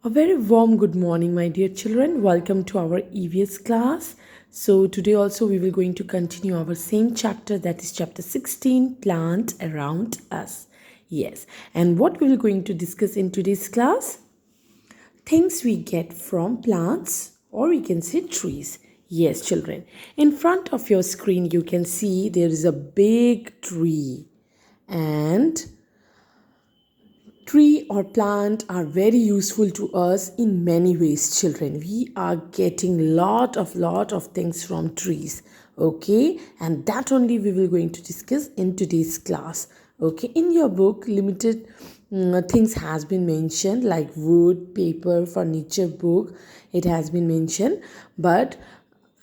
A very warm good morning, my dear children. Welcome to our EVS class. So today also we will going to continue our same chapter, that is chapter 16, Plant Around Us. Yes, and what we will going to discuss in today's class? Things we get from plants, or we can say trees. Yes, children. In front of your screen you can see there is a big tree, and tree or plant are very useful to us in many ways, children. We are getting lot of things from trees, okay, and that only we will going to discuss in today's class. Okay, in your book limited things has been mentioned like wood, paper, furniture, book, it has been mentioned, but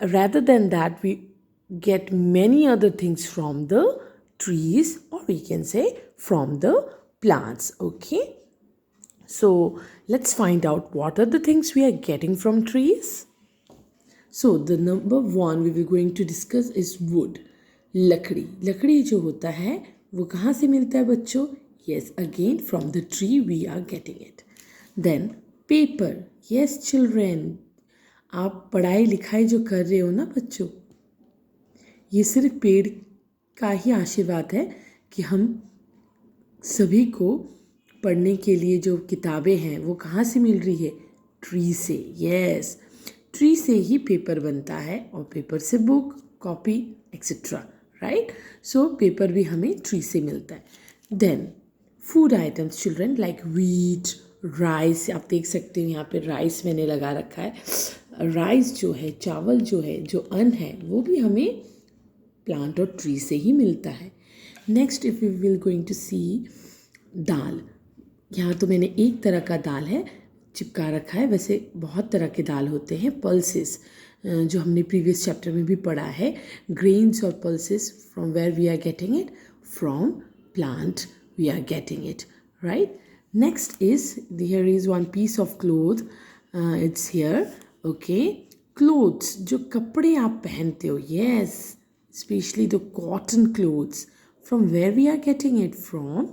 rather than that we get many other things from the trees, or we can say from the plants. Okay, so let's find out what are the things we are getting from trees. So the number one we will going to discuss is wood. लकड़ी, लकड़ी जो होता है वो कहाँ से मिलता है बच्चों? Yes, again from the tree we are getting it. Then paper. Yes children, आप पढ़ाई लिखाई जो कर रहे हो ना बच्चों, ये सिर्फ पेड़ का ही आशीर्वाद है कि हम सभी को पढ़ने के लिए जो किताबें हैं वो कहाँ से मिल रही है? ट्री से. यस, ट्री से ही पेपर बनता है और पेपर से book, copy etcetera. Right, so paper भी हमें ट्री से मिलता है. Then food items children like wheat, rice. आप देख सकते हो यहाँ पे राइस मैंने लगा रखा है. राइस जो है, चावल जो है, जो अन्न है वो भी हमें प्लांट और ट्री से ही मिलता है. Next if we will going to see dal. यहाँ तो मैंने एक तरह का दाल है चिपका रखा है, वैसे बहुत तरह के दाल होते हैं. पल्सेस जो हमने प्रीवियस चैप्टर में भी पढ़ा है, ग्रेन्स और pulses from where we are getting it, from plant we are getting it. Right, next is here is one piece of cloth, it's here. Okay, clothes जो कपड़े आप पहनते हो. Yes, specially the cotton clothes. From where we are getting it? From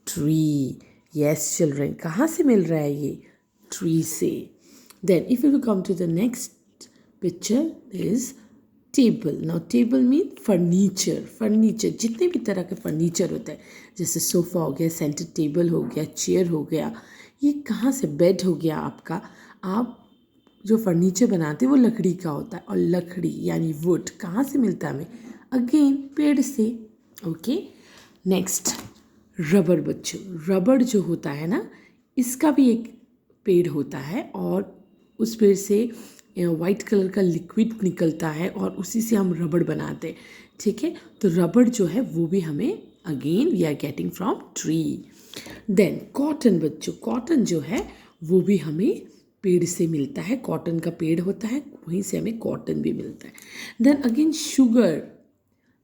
tree. Yes children, कहाँ से मिल रहा है ये? ट्री से. Then if you come to the next picture is table. Now table mean furniture. Furniture जितने भी तरह के फर्नीचर होता है, जैसे सोफ़ा हो गया, सेंटर टेबल हो गया, चेयर हो गया, ये कहाँ से? बेड हो गया आपका. आप जो फर्नीचर बनाते हैं वो लकड़ी का होता है, और लकड़ी यानी वुड कहाँ से मिलता है हमें? अगेन पेड़ से. Okay, next rubber. बच्चों, रबर जो होता है ना, इसका भी एक पेड़ होता है और उस पेड़ से वाइट कलर का लिक्विड निकलता है और उसी से हम रबड़ बनाते हैं. ठीक है, तो रबड़ जो है वो भी हमें again we are getting from tree. Then cotton. बच्चों, कॉटन जो है वो भी हमें पेड़ से मिलता है. कॉटन का पेड़ होता है, वहीं से हमें कॉटन भी मिलता है. Then again sugar.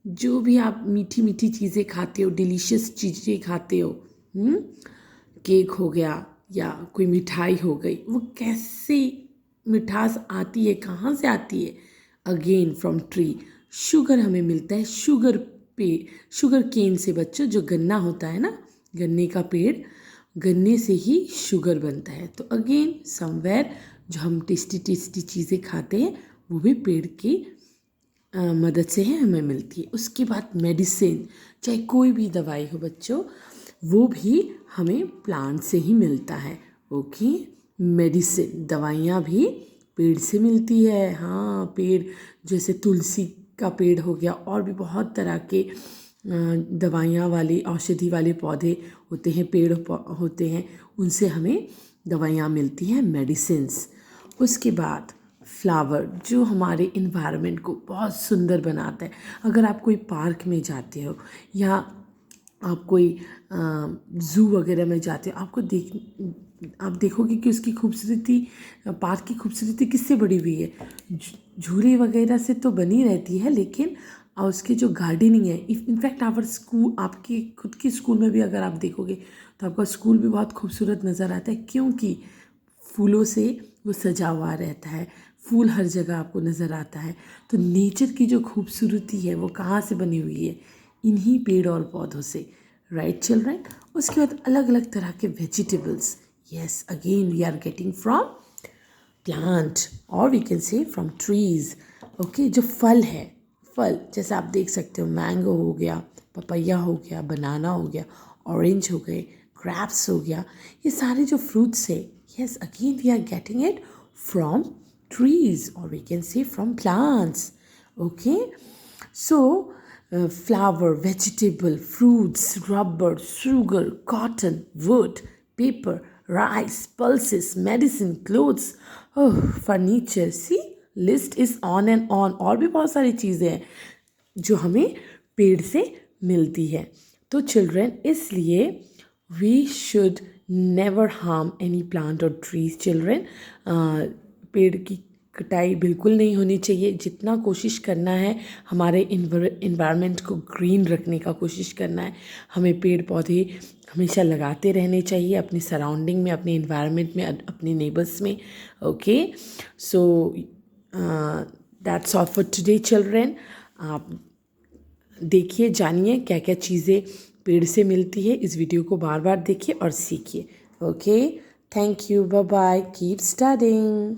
जो भी आप मीठी मीठी चीज़ें खाते हो, डिलीशियस चीज़ें खाते हो, केक हो गया या कोई मिठाई हो गई, वो कैसे मिठास आती है, कहाँ से आती है? Again from tree. शुगर हमें मिलता है शुगर केन से. बच्चों, जो गन्ना होता है ना, गन्ने का पेड़, गन्ने से ही शुगर बनता है. तो अगेन समवेयर जो हम टेस्टी टेस्टी चीज़ें खाते हैं वो भी पेड़ की मदद से है हमें मिलती है. उसके बाद मेडिसिन, चाहे कोई भी दवाई हो बच्चों, वो भी हमें प्लांट से ही मिलता है. ओके, मेडिसिन, दवाइयाँ भी पेड़ से मिलती है. हाँ, पेड़ जैसे तुलसी का पेड़ हो गया, और भी बहुत तरह के दवाइयाँ वाले, औषधि वाले पौधे होते हैं, पेड़ होते हैं, उनसे हमें दवाइयाँ मिलती हैं, मेडिसिन्स. उसके बाद फ्लावर जो हमारे इन्वायरमेंट को बहुत सुंदर बनाता है. अगर आप कोई पार्क में जाते हो या आप कोई ज़ू वगैरह में जाते हो, आप देखोगे कि उसकी खूबसूरती, पार्क की खूबसूरती किससे बड़ी हुई है? झूले वगैरह से तो बनी रहती है, लेकिन उसकी जो गार्डनिंग है, इनफैक्ट आवर स्कूल, आपके खुद के स्कूल में भी अगर आप देखोगे तो आपका स्कूल भी बहुत खूबसूरत नज़र आता है, क्योंकि फूलों से वो सजा हुआ रहता है. फूल हर जगह आपको नज़र आता है. तो नेचर की जो खूबसूरती है वो कहाँ से बनी हुई है? इन्हीं पेड़ और पौधों से. Right children. उसके बाद अलग अलग तरह के vegetables. Yes, again we are getting from plant or we can say from trees. Okay, जो फल है, फल जैसे आप देख सकते हो, मैंगो हो गया, पपैया हो गया, बनाना हो गया, ऑरेंज हो गए, ग्रेप्स हो गया, ये सारे जो फ्रूट्स है, yes, again we are getting it from trees or we can say from plants. Okay, so flower, vegetable, fruits, rubber, sugar, cotton, wood, paper, rice, pulses, medicine, clothes, oh, furniture. See, list is on and on. और भी बहुत सारी चीज़ें हैं जो हमें पेड़ से मिलती है. तो चिल्ड्रन, इसलिए we should never harm any plant और ट्रीज. चिल्ड्रन, पेड़ की कटाई बिल्कुल नहीं होनी चाहिए. जितना कोशिश करना है हमारे इन्वायरमेंट को ग्रीन रखने का कोशिश करना है. हमें पेड़ पौधे हमेशा लगाते रहने चाहिए अपनी सराउंडिंग में, अपने इन्वायरमेंट में, अपने नेबर्स में. Okay, so that's all for today children. आप देखिए, जानिए क्या क्या चीज़ें पेड़ से मिलती है. इस वीडियो को बार बार देखिए और सीखिए. Okay, thank you, bye bye, keep studying.